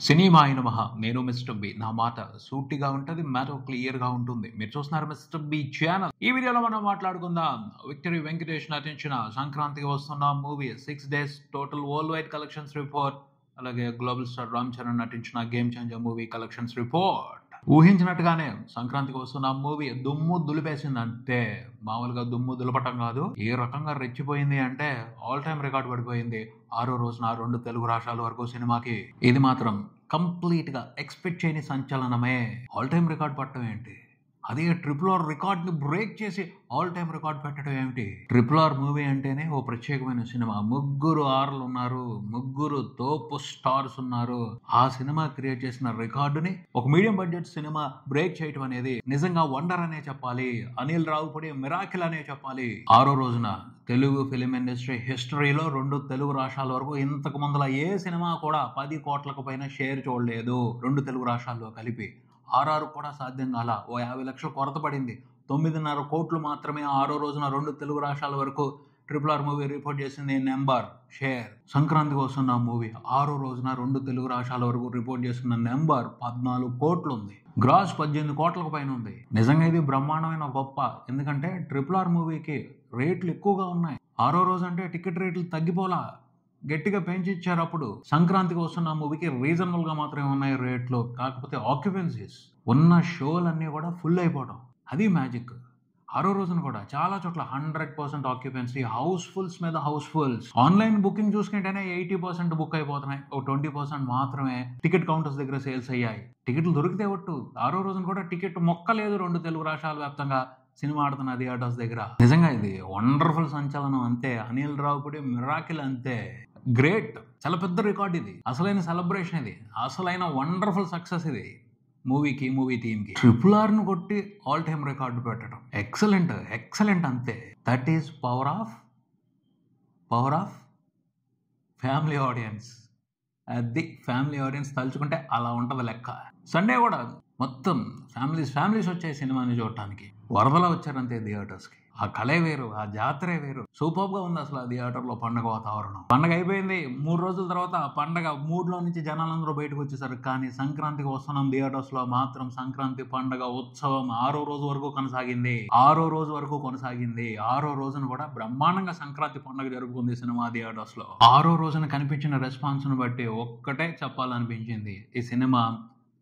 సినిమాయ నమః. నేను mister B. నా మాట సూటిగా ఉంటది. మ్యాటర్ క్లియర్‌గా ఉంటుంది. మీరు చూస్తున్నారు మిస్టర్ బి ఛానల్. ఈ వీడియోలో మనం మాట్లాడుకుందాం. విక్టరీ వెంకటేష్ నటించిన Sankranthiki Vasthunna movie 6 days total worldwide collections report. అలాగే గ్లోబల్ స్టార్ రామ్ చరణ్ నటించిన Game Changer movie collections report. ఊహించినట్టుగానే సంక్రాంతికి వస్తున్న మూవీ దుమ్ము దులిపేసిందంటే మామూలుగా దుమ్ము దులపటం కాదు, ఏ రకంగా రెచ్చిపోయింది అంటే ఆల్ టైమ్ రికార్డ్ పడిపోయింది. 6వ రోజున 2 తెలుగు రాష్ట్రాల వరకు సినిమాకి. ఇది మాత్రం కంప్లీట్ గా ఎక్స్పెక్ట్ చేయని సంచలనమే. ఆల్ టైమ్ రికార్డ్ పట్టడం ఏంటి, అదే ట్రిపుల్ ఆర్ రికార్డ్ ని బ్రేక్ చేసి ఆల్ టైమ్ రికార్డ్ పెట్టడం ఏమిటి? ట్రిపుల్ ఆర్ మూవీ అంటేనే ఓ ప్రత్యేకమైన సినిమా. ముగ్గురు ఆర్లు ఉన్నారు, ముగ్గురు తోపు స్టార్స్ ఉన్నారు. ఆ సినిమా క్రియేట్ చేసిన రికార్డుని ఒక మీడియం బడ్జెట్ సినిమా బ్రేక్ చేయటం అనేది నిజంగా వండర్ అనే చెప్పాలి. అనిల్ రావిపూడి మిరాకిల్ అనే చెప్పాలి. 6వ రోజున తెలుగు ఫిలిం ఇండస్ట్రీ హిస్టరీలో 2 తెలుగు రాష్ట్రాల వరకు ఇంతకు ముందుల ఏ సినిమా కూడా 10 కోట్లకు పైన షేర్ చూడలేదు. 2 తెలుగు రాష్ట్రాల్లో కలిపి. ఆర్ఆర్ కూడా సాధ్యం కాల. ఓ 50 లక్షలు కొరత పడింది. 9.5 కోట్లు మాత్రమే 6వ రోజున 2 తెలుగు రాష్ట్రాల వరకు ట్రిపుల్ ఆర్ మూవీ రిపోర్ట్ చేసింది నెంబర్ షేర్. సంక్రాంతికి వస్తున్న మూవీ 6వ రోజున 2 తెలుగు రాష్ట్రాల వరకు రిపోర్ట్ చేస్తున్న నెంబర్ 14 కోట్లు ఉంది. గ్రాస్ 18 కోట్లకు పైన ఉంది. నిజంగా ఇది బ్రహ్మాండమైన గొప్ప. ఎందుకంటే ట్రిపుల్ ఆర్ మూవీకి రేట్లు ఎక్కువగా ఉన్నాయి. 6వ రోజు అంటే టికెట్ రేట్లు తగ్గిపోలా, గట్టిగా పెంచి ఇచ్చారు. అప్పుడు సంక్రాంతికి వస్తున్న మూవీకి రీజనబుల్ గా మాత్రమే ఉన్నాయి రేట్లు. కాకపోతే ఆక్యుపెన్సీస్ ఉన్న షోలన్నీ కూడా ఫుల్ అయిపోవడం, అది మ్యాజిక్. 6వ రోజున కూడా చాలా చోట్ల 100% ఆక్యుపెన్సీ, హౌస్ఫుల్స్ మీద హౌస్ఫుల్స్. ఆన్లైన్ బుకింగ్ చూసుకుంటేనే 80% బుక్ అయిపోతున్నాయి. ఓ 20% మాత్రమే టికెట్ కౌంటర్స్ దగ్గర సేల్స్ అయ్యాయి. టికెట్లు దొరికితే ఒట్టు. 6వ రోజున కూడా టికెట్ మొక్కలేదు 2 తెలుగు రాష్ట్రాల వ్యాప్తంగా సినిమా ఆడుతున్న థియేటర్స్ దగ్గర. నిజంగా ఇది వండర్ఫుల్ సంచలనం అంతే. అనిల్ రావిపూడి మిరాకిల్ అంతే. గ్రేట్. చాలా పెద్ద రికార్డ్ ఇది. అసలైన సెలబ్రేషన్ ఇది. అసలైన వండర్ఫుల్ సక్సెస్ ఇది మూవీకి, మూవీ టీమ్ కి. ట్రిపుల్ ఆర్ ను కొట్టి ఆల్ టైమ్ రికార్డు పెట్టడం ఎక్సలెంట్, ఎక్సలెంట్ అంతే. That is power of family audience. అది ఫ్యామిలీ ఆడియన్స్ తలుచుకుంటే అలా ఉంటది లెక్క. సండే కూడా మొత్తం ఫ్యామిలీస్ వచ్చాయి సినిమాని చూడటానికి. వరదలా వచ్చారంతే థియేటర్స్ కి. ఆ కళే వేరు, ఆ జాతరే వేరు. సూపర్ గా ఉంది అసలు ఆ థియేటర్ లో పండగ వాతావరణం. పండగ అయిపోయింది. 3 రోజుల తర్వాత పండగ మూడ్ లో నుంచి జనాలందరూ బయటకు వచ్చేసారు. కానీ సంక్రాంతికి వస్తున్నాం థియేటర్స్ లో మాత్రం సంక్రాంతి పండగ ఉత్సవం 6వ రోజు వరకు కొనసాగింది. 6వ రోజున కూడా బ్రహ్మాండంగా సంక్రాంతి పండుగ జరుగుతుంది సినిమా థియేటర్స్ లో. 6వ రోజున కనిపించిన రెస్పాన్స్ ను బట్టి ఒక్కటే చెప్పాలనిపించింది, ఈ సినిమా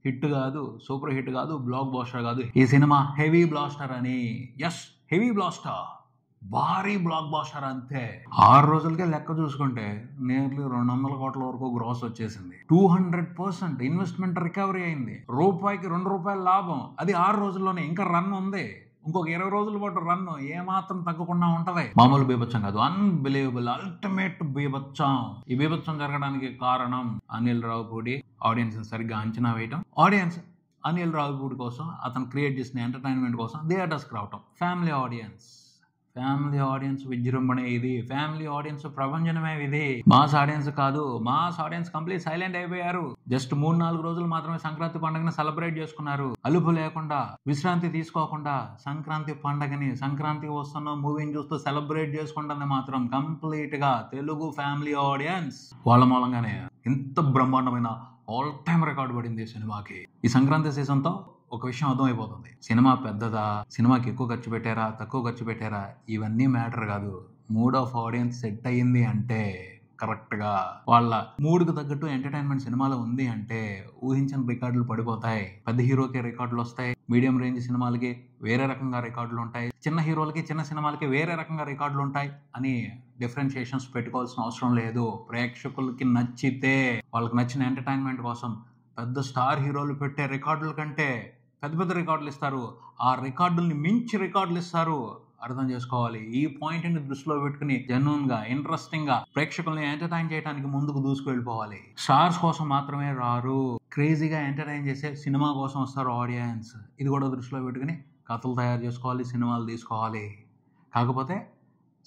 హిట్ కాదు, సూపర్ హిట్ కాదు, బ్లాక్ బాస్టర్ కాదు, ఈ సినిమా హెవీ బ్లాస్టర్ అని. ఎస్, హెవీ బ్లాస్టర్, భారీ బ్లాక్ బాస్టర్ అంతే. 6 రోజులకే లెక్క చూసుకుంటే నియర్లీ 200 కోట్ల వరకు గ్రాస్ వచ్చేసింది. 200% ఇన్వెస్ట్మెంట్ రికవరీ అయింది. రూపాయికి 2 రూపాయల లాభం. అది 6 రోజుల్లోనే. ఇంకా రన్ ఉంది. ఇంకొక 20 రోజుల పాటు రన్ ఏమాత్రం తగ్గకుండా ఉంటది. మామూలు బీభత్సం కాదు, అన్బిలీవబుల్, అల్టిమేట్ బీభత్సం. ఈ బీభత్సం జరగడానికి కారణం అనిల్ రావిపూడి ఆడియన్స్ సరిగ్గా అంచనా వేయటం. ఆడియన్స్ అనిల్ రావిపూడి కోసం, అతను క్రియేట్ చేసిన ఎంటర్టైన్మెంట్ కోసం థియేటర్స్కి రావటం. ఫ్యామిలీ ఆడియన్స్ విజృంభణ ఇది. ఫ్యామిలీ ఆడియన్స్ ప్రభంజనమే ఇది. మాస్ ఆడియన్స్ కాదు. మాస్ ఆడియన్స్ కంప్లీట్ సైలెంట్ అయిపోయారు. జస్ట్ 3-4 రోజులు మాత్రమే సంక్రాంతి పండుగని సెలబ్రేట్ చేసుకున్నారు. అలుపు లేకుండా, విశ్రాంతి తీసుకోకుండా సంక్రాంతి పండుగని, సంక్రాంతికి వస్తున్న మూవీని చూస్తూ సెలబ్రేట్ చేసుకుంటుంది మాత్రం కంప్లీట్ గా తెలుగు ఫ్యామిలీ ఆడియన్స్. వాళ్ళ మూలంగానే ఇంత బ్రహ్మాండమైన ఆల్ టైమ్ రికార్డు పడింది సినిమాకి. ఈ సంక్రాంతి సీజన్ తో ఒక విషయం అర్థమైపోతుంది. సినిమా పెద్దదా, సినిమాకి ఎక్కువ ఖర్చు పెట్టారా, తక్కువ ఖర్చు పెట్టారా, ఇవన్నీ మ్యాటర్ కాదు. మూడ్ ఆఫ్ ఆడియన్స్ సెట్ అయ్యింది అంటే, కరెక్ట్ గా వాళ్ళ మూడ్కి తగ్గట్టు ఎంటర్టైన్మెంట్ సినిమాలో ఉంది అంటే ఊహించిన రికార్డులు పడిపోతాయి. పెద్ద హీరోకి రికార్డులు వస్తాయి, మీడియం రేంజ్ సినిమాలకి వేరే రకంగా రికార్డులు ఉంటాయి, చిన్న హీరోలకి, చిన్న సినిమాలకి వేరే రకంగా రికార్డులు ఉంటాయి అని డిఫరెన్షియేషన్స్ పెట్టుకోవాల్సిన అవసరం లేదు. ప్రేక్షకులకి నచ్చితే, వాళ్ళకి నచ్చిన ఎంటర్టైన్మెంట్ కోసం పెద్ద స్టార్ హీరోలు పెట్టే రికార్డుల కంటే పెద్ద రికార్డులు ఇస్తారు. ఆ రికార్డుల్ని మించి రికార్డులు ఇస్తారు. అర్థం చేసుకోవాలి. ఈ పాయింట్ ని దృష్టిలో పెట్టుకుని జెన్యూన్ గా, ఇంట్రెస్టింగ్ గా ప్రేక్షకుల్ని ఎంటర్టైన్ చేయడానికి ముందుకు దూసుకెళ్ళిపోవాలి. స్టార్స్ కోసం మాత్రమే రారు, క్రేజీగా ఎంటర్టైన్ చేసే సినిమా కోసం వస్తారు ఆడియన్స్. ఇది కూడా దృష్టిలో పెట్టుకుని కథలు తయారు చేసుకోవాలి, సినిమాలు తీసుకోవాలి. కాకపోతే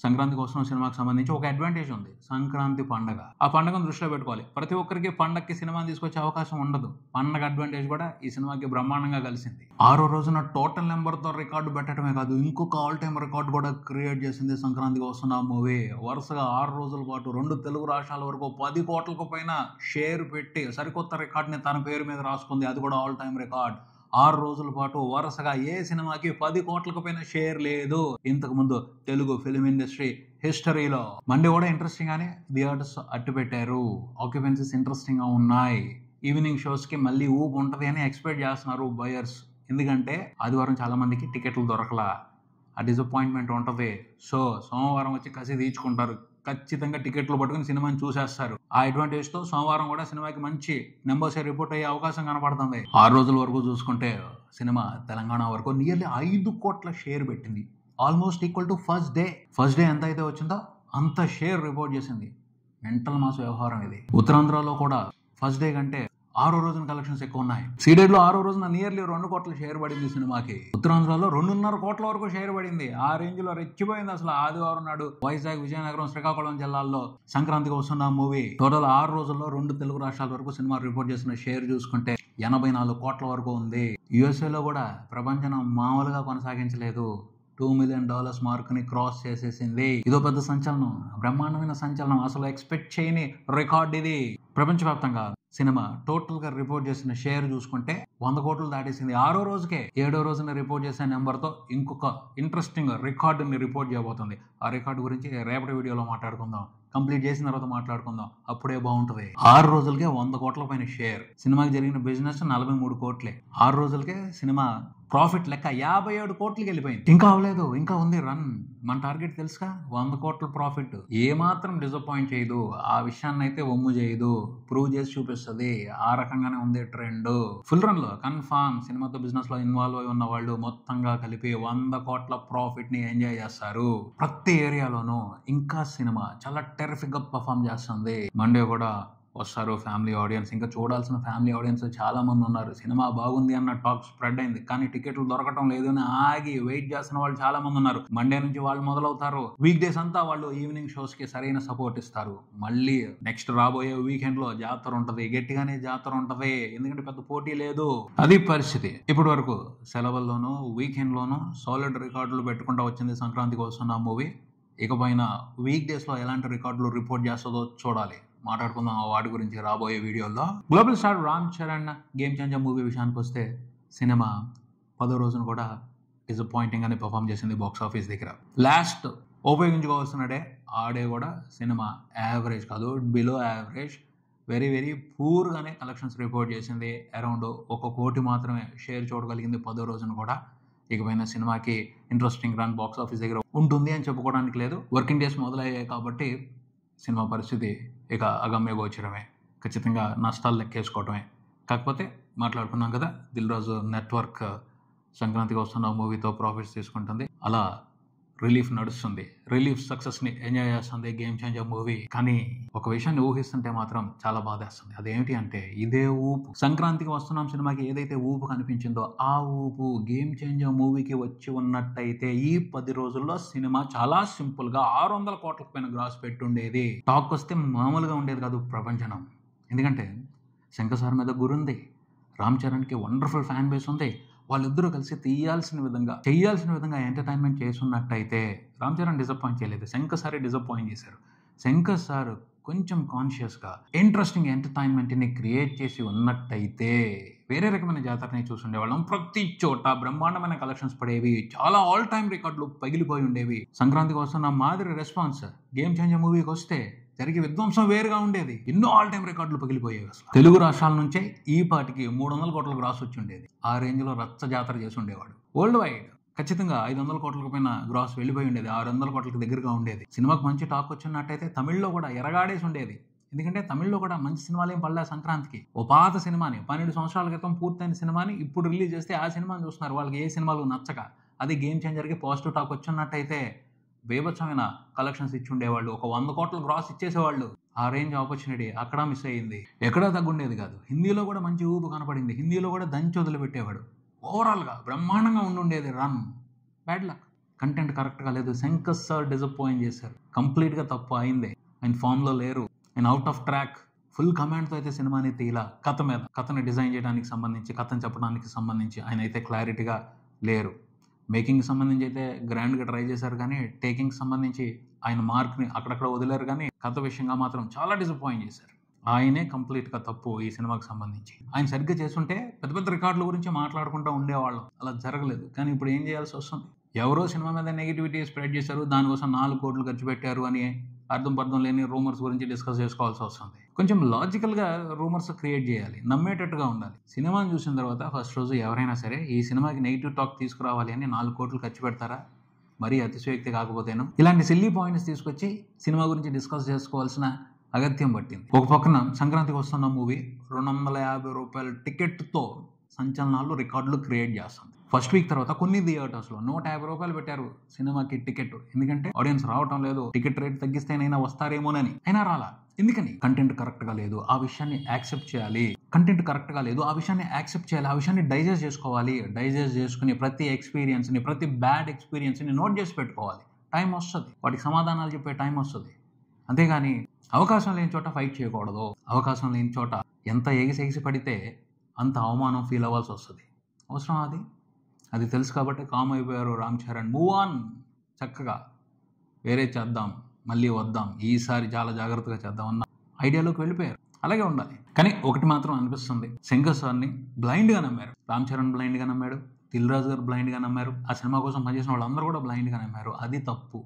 సంక్రాంతికి వస్తున్న సినిమాకి సంబంధించి ఒక అడ్వాంటేజ్ ఉంది. సంక్రాంతి పండగ. ఆ పండగను దృష్టిలో పెట్టుకోవాలి. ప్రతి ఒక్కరికి పండగకి సినిమాని తీసుకొచ్చే అవకాశం ఉండదు. పండగ అడ్వాంటేజ్ కూడా ఈ సినిమాకి బ్రహ్మాండంగా కలిసింది. 6వ రోజున టోటల్ నెంబర్‌తో రికార్డు పెట్టడమే కాదు, ఇంకొక ఆల్ టైమ్ రికార్డ్ కూడా క్రియేట్ చేసింది సంక్రాంతికి వస్తున్న మూవీ. వరుసగా 6 రోజుల పాటు 2 తెలుగు రాష్ట్రాల వరకు 10 కోట్లకు పైన షేర్ పెట్టి సరికొత్త రికార్డ్‌ని తన పేరు మీద రాసుకుంది. అది కూడా ఆల్ టైమ్ రికార్డ్. 6 రోజుల పాటు వరుసగా ఏ సినిమాకి 10 కోట్లకు పైన షేర్ లేదు ఇంతకు ముందు తెలుగు ఫిల్మ్ ఇండస్ట్రీ హిస్టరీలో. మండే కూడా ఇంట్రెస్టింగ్ గానే థియేటర్స్ అట్టు పెట్టారు. ఆక్యుపెన్సీస్ ఇంట్రెస్టింగ్ గా ఉన్నాయి. ఈవినింగ్ షోస్ కి మళ్ళీ ఊపు ఉంటది అని ఎక్స్పెక్ట్ చేస్తున్నారు బయర్స్. ఎందుకంటే ఆదివారం చాలా మందికి టికెట్లు దొరకలా. ఆ డిసప్పాయింట్మెంట్ ఉంటది. సో సోమవారం వచ్చి కసి తీర్చుకుంటారు. ఖచ్చితంగా టికెట్లు పట్టుకుని సినిమాని చూసేస్తారు. ఆ అడ్వాంటేజ్ తో సోమవారం కూడా సినిమాకి మంచి నెంబర్స్ రిపోర్ట్ అయ్యే అవకాశం కనపడుతుంది. 6 రోజుల వరకు చూసుకుంటే సినిమా తెలంగాణ వరకు నియర్లీ 5 కోట్ల షేర్ పెట్టింది. Almost equal to first day ఎంత అయితే వచ్చిందో అంత షేర్ రిపోర్ట్ చేసింది. మెంటల్ మాస్ వ్యవహారం ఇది. ఉత్తరాంధ్రలో కూడా ఫస్ట్ డే కంటే 6వ రోజున కలెక్షన్స్ ఎక్కువ ఉన్నాయి. సీడెడ్ లో 6వ రోజున నియర్లీ 2 కోట్ల షేర్ పడింది సినిమాకి. ఉత్తరాంధ్రలో 2.5 కోట్ల వరకు షేర్ పడింది. ఆ రేంజ్ లో రెచ్చిపోయింది అసలు. ఆదివారం నాడు వైజాగ్, విజయనగరం, శ్రీకాకుళం జిల్లాల్లో సంక్రాంతికి వస్తున్న మూవీ టోటల్ 6 రోజుల్లో 2 తెలుగు రాష్ట్రాల వరకు సినిమా రిపోర్ట్ చేసిన షేర్ చూసుకుంటే 84 కోట్ల వరకు ఉంది. యుఎస్ఏలో కూడా ప్రపంచం మామూలుగా కొనసాగించలేదు. $2 మిలియన్ మార్క్ ని క్రాస్ చేసేసింది. ఇదో పెద్ద సంచలనం, బ్రహ్మాండమైన సంచలనం. అసలు ఎక్స్పెక్ట్ చేయని రికార్డ్ ఇది. ప్రపంచవ్యాప్తంగా సినిమా టోటల్ గా రిపోర్ట్ చేసిన షేర్ చూసుకుంటే 100 కోట్లు దాటేసింది 6వ రోజుకే. 7వ రోజున రిపోర్ట్ చేసిన నెంబర్ తో ఇంకొక ఇంట్రెస్టింగ్ రికార్డుని రిపోర్ట్ చేయబోతుంది. ఆ రికార్డు గురించి రేపటి వీడియోలో మాట్లాడుకుందాం. కంప్లీట్ చేసిన తర్వాత మాట్లాడుకుందాం. అప్పుడే బాగుంటది. 6 రోజులకే 100 కోట్ల పైన షేర్. సినిమాకి జరిగిన బిజినెస్ 43 కోట్లే. 6 రోజులకే సినిమా ప్రాఫిట్ లెక్క 57 కోట్లకి వెళ్ళిపోయింది. ఇంకా అవ్వలేదు, ఇంకా ఉంది రన్. మన టార్గెట్ తెలుసుగా, 100 కోట్ల ప్రాఫిట్. ఏమాత్రం డిసప్పాయింట్ చేయదు. ఆ విషయాన్ని అయితే ఒమ్ము చేయదు, ప్రూవ్ చేసి చూపిస్తుంది. ఆ రకంగానే ఉంది ట్రెండ్. ఫుల్ రన్ లో కన్ఫామ్ సినిమాతో బిజినెస్ లో ఇన్వాల్వ్ అయి ఉన్న వాళ్ళు మొత్తంగా కలిపి 100 కోట్ల ప్రాఫిట్ ని ఎంజాయ్ చేస్తారు. ప్రతి ఏరియాలోనూ ఇంకా సినిమా చాలా టెరిఫిక్ గా పర్ఫామ్ చేస్తుంది. మండే కూడా వస్తారు ఫ్యామిలీ ఆడియన్స్. ఇంకా చూడాల్సిన ఫ్యామిలీ ఆడియన్స్ చాలా మంది ఉన్నారు. సినిమా బాగుంది అన్న టాక్ స్ప్రెడ్ అయింది, కానీ టికెట్లు దొరకటం లేదు అని ఆగి వెయిట్ చేస్తున్న వాళ్ళు చాలా మంది ఉన్నారు. మండే నుంచి వాళ్ళు మొదలవుతారు. వీక్ డేస్ అంతా వాళ్ళు ఈవినింగ్ షోస్ కి సరైన సపోర్ట్ ఇస్తారు. మళ్ళీ నెక్స్ట్ రాబోయే వీకెండ్ లో జాతర ఉంటది, గట్టిగానే జాతర ఉంటది. ఎందుకంటే పెద్ద పోటీ లేదు. అది పరిస్థితి. ఇప్పటి వరకు సెలవుల్లోనూ వీకెండ్ లోనూ సాలిడ్ రికార్డులు పెట్టుకుంటూ వచ్చింది సంక్రాంతికి వస్తున్న మూవీ. ఇకపైన వీక్ డేస్ లో ఎలాంటి రికార్డులు రిపోర్ట్ చేస్తుందో చూడాలి. మాట్లాడుకుందాం వాటి గురించి రాబోయే వీడియోలో. Global star Ram Charan game Changer movie విషయానికి వస్తే సినిమా 10వ రోజున కూడా డిసప్పాయింటింగ్ గానే పర్ఫామ్ చేసింది బాక్స్ ఆఫీస్ దగ్గర. లాస్ట్ ఉపయోగించుకోవాల్సిన డే, ఆ డే కూడా సినిమా యావరేజ్ కాదు, below average, very very poor గానే కలెక్షన్స్ రిపోర్ట్ చేసింది. అరౌండ్ 1 కోటి మాత్రమే షేర్ చూడగలిగింది 10వ రోజున కూడా. ఇకపైన సినిమాకి ఇంట్రెస్టింగ్ రన్ బాక్స్ ఆఫీస్ దగ్గర ఉంటుంది అని చెప్పుకోవడానికి లేదు. వర్కింగ్ డేస్ మొదలయ్యాయి కాబట్టి సినిమా పరిస్థితి ఇక అగమ్య గోచరమే. ఖచ్చితంగా నష్టాలు లెక్కేసుకోవటమే. కాకపోతే మాట్లాడుకున్నాం కదా, దిల్ రాజు నెట్వర్క్ సంక్రాంతికి వస్తున్న మూవీతో ప్రాఫిట్స్ తీసుకుంటుంది. అలా రిలీఫ్ నడుస్తుంది. రిలీఫ్ సక్సెస్ ని ఎంజాయ్ చేస్తుంది గేమ్ చేంజర్ మూవీ. కానీ ఒక విషయాన్ని ఊహిస్తుంటే మాత్రం చాలా బాధేస్తుంది. అదేమిటి అంటే, ఇదే ఊపు సంక్రాంతికి వస్తున్నాం సినిమాకి ఏదైతే ఊపు కనిపించిందో ఆ ఊపు గేమ్ చేంజర్ మూవీకి వచ్చి ఉన్నట్టయితే ఈ 10 రోజుల్లో సినిమా చాలా సింపుల్ గా 600 కోట్ల పైన గ్రాస్ పెట్టుండేది. టాక్ వస్తే మామూలుగా ఉండేది కాదు ప్రపంచం. ఎందుకంటే శంకర్ సార్ మీద గురుంది, రామ్ చరణ్ కి వండర్ఫుల్ ఫ్యాన్ బేస్ ఉంది. వాళ్ళిద్దరూ కలిసి చేయాల్సిన విధంగా ఎంటర్టైన్మెంట్ చేస్తున్నట్టయితే రామ్ చరణ్ డిసప్పాయింట్ చేయలేదు, శంకర్ సారే డిసప్పాయింట్ చేశారు. శంకర్ సార్ కొంచెం కాన్షియస్గా ఇంట్రెస్టింగ్ ఎంటర్టైన్మెంట్ని క్రియేట్ చేసి ఉన్నట్టయితే వేరే రకమైన జాతరని చూసుండేవాళ్ళం. ప్రతి చోట బ్రహ్మాండమైన కలెక్షన్స్ పడేవి, చాలా ఆల్ టైమ్ రికార్డులు పగిలిపోయి ఉండేవి. సంక్రాంతికి వస్తున్న మాదిరి రెస్పాన్స్ గేమ్ చేంజర్ మూవీకి వస్తే జరిగే విధ్వంసం వేరుగా ఉండేది. ఎన్నో ఆల్ టైమ్ రికార్డులు పగిలిపోయేవి. అసలు తెలుగు రాష్ట్రాల నుంచే ఈ పాటికి 300 కోట్లకు గ్రాస్ వచ్చి ఉండేది. ఆ రేంజ్ లో రచ్చ జాతర చేసి ఉండేవాడు. వరల్డ్ వైడ్ ఖచ్చితంగా 500 కోట్లకు పైన గ్రాస్ వెళ్ళిపోయి ఉండేది. 600 కోట్లకు దగ్గరగా ఉండేది. సినిమాకు మంచి టాక్ వచ్చినట్టయితే తమిళ్లో కూడా ఎరగాడేసి ఉండేది. ఎందుకంటే తమిళ్లో కూడా మంచి సినిమాలు ఏం పడలే సంక్రాంతికి. ఓ పాత సినిమాని 12 సంవత్సరాల క్రితం పూర్తయిన సినిమాని ఇప్పుడు రిలీజ్ చేస్తే ఆ సినిమాని చూస్తున్నారు. వాళ్ళకి ఏ సినిమాలు నచ్చక. అది గేమ్ చేంజర్కి పాజిటివ్ టాక్ వచ్చినట్టయితే బేభత్సమైన కలెక్షన్స్ ఇచ్చి ఉండేవాళ్ళు. ఒక 100 కోట్ల గ్రాస్ ఇచ్చేసేవాళ్ళు. ఆ రేంజ్ ఆపర్చునిటీ అక్కడ మిస్ అయ్యింది. ఎక్కడా తగ్గుండేది కాదు. హిందీలో కూడా మంచి ఊపు కనపడింది. హిందీలో కూడా దంచి వదిలిపెట్టేవాడు. ఓవరాల్గా బ్రహ్మాండంగా ఉండుండేది రన్. Bad luck. కంటెంట్ కరెక్ట్గా లేదు. శంకర్ సార్ డిసప్పాయింట్ చేశారు. కంప్లీట్గా తప్పు అయిందే. ఆయన ఫామ్లో లేరు, ఆయన అవుట్ ఆఫ్ ట్రాక్. ఫుల్ కమాండ్తో అయితే సినిమాని తీలా. కథ మీద, కథని డిజైన్ చేయడానికి సంబంధించి, కథను చెప్పడానికి సంబంధించి ఆయన అయితే క్లారిటీగా లేరు. మేకింగ్ సంబంధించి అయితే గ్రాండ్గా ట్రై చేశారు, కానీ టేకింగ్ సంబంధించి ఆయన మార్క్ని అక్కడక్కడ వదిలేరు, కానీ కథ విషయంగా మాత్రం చాలా డిసప్పాయింట్ చేశారు. ఆయనే కంప్లీట్గా తప్పు ఈ సినిమాకి సంబంధించి. ఆయన సరిగ్గా చేస్తుంటే పెద్ద పెద్ద రికార్డుల గురించి మాట్లాడుకుంటూ ఉండేవాళ్ళం. అలా జరగలేదు. కానీ ఇప్పుడు ఏం చేయాల్సి వస్తుంది? ఎవరో సినిమా మీద నెగిటివిటీ స్ప్రెడ్ చేశారు, దానికోసం 4 కోట్లు ఖర్చు పెట్టారు అని అర్థం లేని రూమర్స్ గురించి డిస్కస్ చేసుకోవాల్సి వస్తుంది. కొంచెం లాజికల్గా రూమర్స్ క్రియేట్ చేయాలి, నమ్మేటట్టుగా ఉండాలి. సినిమాని చూసిన తర్వాత ఫస్ట్ రోజు ఎవరైనా సరే ఈ సినిమాకి నెగిటివ్ టాక్ తీసుకురావాలి అని 4 కోట్లు ఖర్చు పెడతారా? మరీ అతిశయోక్తి కాకపోతేను. ఇలాంటి సిల్లీ పాయింట్స్ తీసుకొచ్చి సినిమా గురించి డిస్కస్ చేసుకోవాల్సిన అగత్యం పట్టింది. ఒక పక్కన సంక్రాంతికి వస్తున్న మూవీ 250 రూపాయల టికెట్తో సంచలనాలు, రికార్డులు క్రియేట్ చేస్తుంది. ఫస్ట్ వీక్ తర్వాత కొన్ని థియేటర్స్లో 150 రూపాయలు పెట్టారు సినిమాకి టికెట్. ఎందుకంటే ఆడియన్స్ రావటం లేదు, టికెట్ రేట్ తగ్గిస్తేనైనా వస్తారేమోనని. అయినా రాలా. ఎందుకని? కంటెంట్ కరెక్ట్గా లేదు, ఆ విషయాన్ని యాక్సెప్ట్ చేయాలి. కంటెంట్ కరెక్ట్గా లేదు, ఆ విషయాన్ని యాక్సెప్ట్ చేయాలి. ఆ విషయాన్ని డైజెస్ట్ చేసుకోవాలి. డైజెస్ట్ చేసుకుని ప్రతి ఎక్స్పీరియన్స్ని, ప్రతి బ్యాడ్ ఎక్స్పీరియన్స్ని నోట్ చేసి పెట్టుకోవాలి. టైం వస్తుంది, వాటికి సమాధానాలు చెప్పే టైం వస్తుంది. అంతేగాని అవకాశం లేని చోట ఫైట్ చేయకూడదు. అవకాశం లేని చోట ఎంత ఎగిసి పడితే అంత అవమానం ఫీల్ అవ్వాల్సి వస్తుంది. అవసరం అది తెలుసు కాబట్టి కామ్ అయిపోయారు రామ్ చరణ్. మూవ్ ఆన్, చక్కగా వేరే చేద్దాం, మళ్ళీ వద్దాం, ఈసారి చాలా జాగ్రత్తగా చేద్దాం అన్న ఐడియాలోకి వెళ్ళిపోయారు. అలాగే ఉండాలి. కానీ ఒకటి మాత్రం అనిపిస్తుంది, శంకర్ సార్ని బ్లైండ్గా నమ్మారు. రామ్ చరణ్ బ్లైండ్గా నమ్మాడు, దిల్ రాజు గారు బ్లైండ్గా నమ్మారు, ఆ సినిమా కోసం పనిచేసిన వాళ్ళందరూ కూడా బ్లైండ్గా నమ్మారు. అది తప్పు.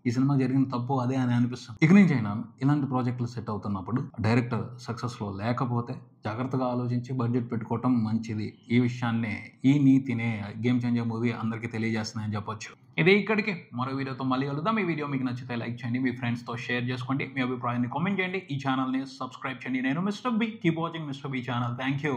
ఈ సినిమా జరిగిన తప్పు అదే అని అనిపిస్తుంది. ఇక నుంచి అయినా ఇలాంటి ప్రాజెక్టులు సెట్ అవుతున్నప్పుడు డైరెక్టర్ సక్సెస్లో లేకపోతే జాగ్రత్తగా ఆలోచించి బడ్జెట్ పెట్టుకోవటం మంచిది. ఈ విషయాన్నే, ఈ నీతినే గేమ్ చేంజర్ మూవీ అందరికీ తెలియజేస్తుందని చెప్పొచ్చు. ఇదే ఇక్కడికి మరో వీడియోతో మళ్ళీ కలుద్దాం. ఈ వీడియో మీకు నచ్చితే లైక్ చేయండి, మీ ఫ్రెండ్స్తో షేర్ చేసుకోండి, మీ అభిప్రాయాన్ని కామెంట్ చేయండి, ఈ ఛానల్ని సబ్స్క్రైబ్ చేయండి. నేను mister B. Keep watching mister B channel. Thank you.